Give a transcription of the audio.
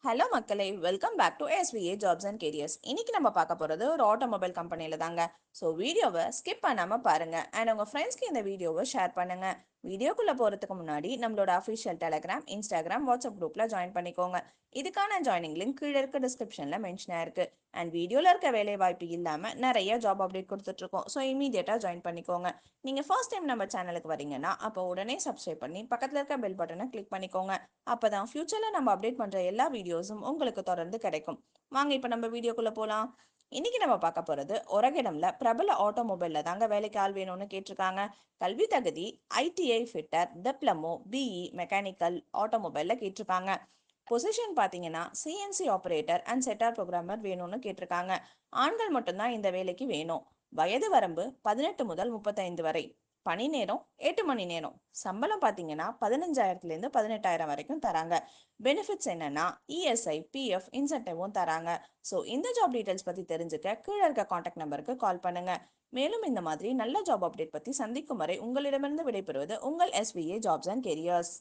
Hello மக்களே, welcome back to SVA jobs and careers. இன்னைக்கு நம்ம பார்க்க போகிறது ஒரு ஆட்டோமொபைல் கம்பெனியில் தாங்க. ஸோ வீடியோவை ஸ்கிப் பண்ணாமல் பாருங்க அண்ட் உங்கள் ஃப்ரெண்ட்ஸ்க்கு இந்த வீடியோவை ஷேர் பண்ணுங்க. வீடியோக்குள்ளே போகிறதுக்கு முன்னாடி நம்மளோட அஃபிஷியல் டெலிகிராம், இன்ஸ்டாகிராம், வாட்ஸ்அப் குரூப்பில் ஜாயின் பண்ணிக்கோங்க. இதுக்கான ஜாயினிங் லிங்க் கீழே இருக்க டிஸ்கிரிப்ஷனில் மென்ஷன் ஆயிருக்கு. அண்ட் வீடியோவில் இருக்க வேலை வாய்ப்பு இல்லாமல் நிறைய ஜாப் அப்டேட் கொடுத்துட்ருக்கோம். ஸோ இமீடியட்டாக ஜாயின் பண்ணிக்கோங்க. நீங்கள் ஃபர்ஸ்ட் டைம் நம்ம சேனலுக்கு வரீங்கன்னா அப்போ உடனே சப்ஸ்கிரைப் பண்ணி பக்கத்தில் இருக்க பெல் பட்டனை கிளிக் பண்ணிக்கோங்க. அப்பதான் ஃபியூச்சர்ல நம்ம அப்டேட் பண்ற எல்லா வீடியோஸும் உங்களுக்கு தொடர்ந்து கிடைக்கும். வாங்க இப்ப நம்ம வீடியோக்குள்ள போலாம். இன்னைக்கு நம்ம பார்க்க போறது ஒரகடம்ல பிரபல ஆட்டோமொபைல்ல தாங்க வேலைக்கு ஆள் வேணும்னு கேட்டிருக்காங்க. கல்வி தகுதி ITI fitter, diploma, BE mechanical ஆட்டோமொபைல்ல கேட்டிருக்காங்க. பொசிஷன் பாத்தீங்கன்னா CNC operator and setter programmer வேணும்னு கேட்டிருக்காங்க. ஆண்கள் மட்டும்தான் இந்த வேலைக்கு வேணும். வயது வரம்பு 18 முதல் 35 வரை. பணி நேரம் 8 மணி நேரம். சம்பளம் பாத்தீங்கன்னா 15,000 18,000 வரைக்கும் தராங்க. பெனிஃபிட்ஸ் என்னன்னா ESI, PF இன்சென்டிவும் தராங்க. ஸோ இந்த ஜாப் டீடைல்ஸ் பத்தி தெரிஞ்சுக்க கீழே இருக்க கான்டாக்ட் நம்பருக்கு கால் பண்ணுங்க. மேலும் இந்த மாதிரி நல்ல ஜாப் அப்டேட் பத்தி சந்திக்கும் வரை உங்களிடமிருந்து விடைபெறுவது உங்கள் SVA ஜாப்ஸ் அண்ட் கெரியர்ஸ்.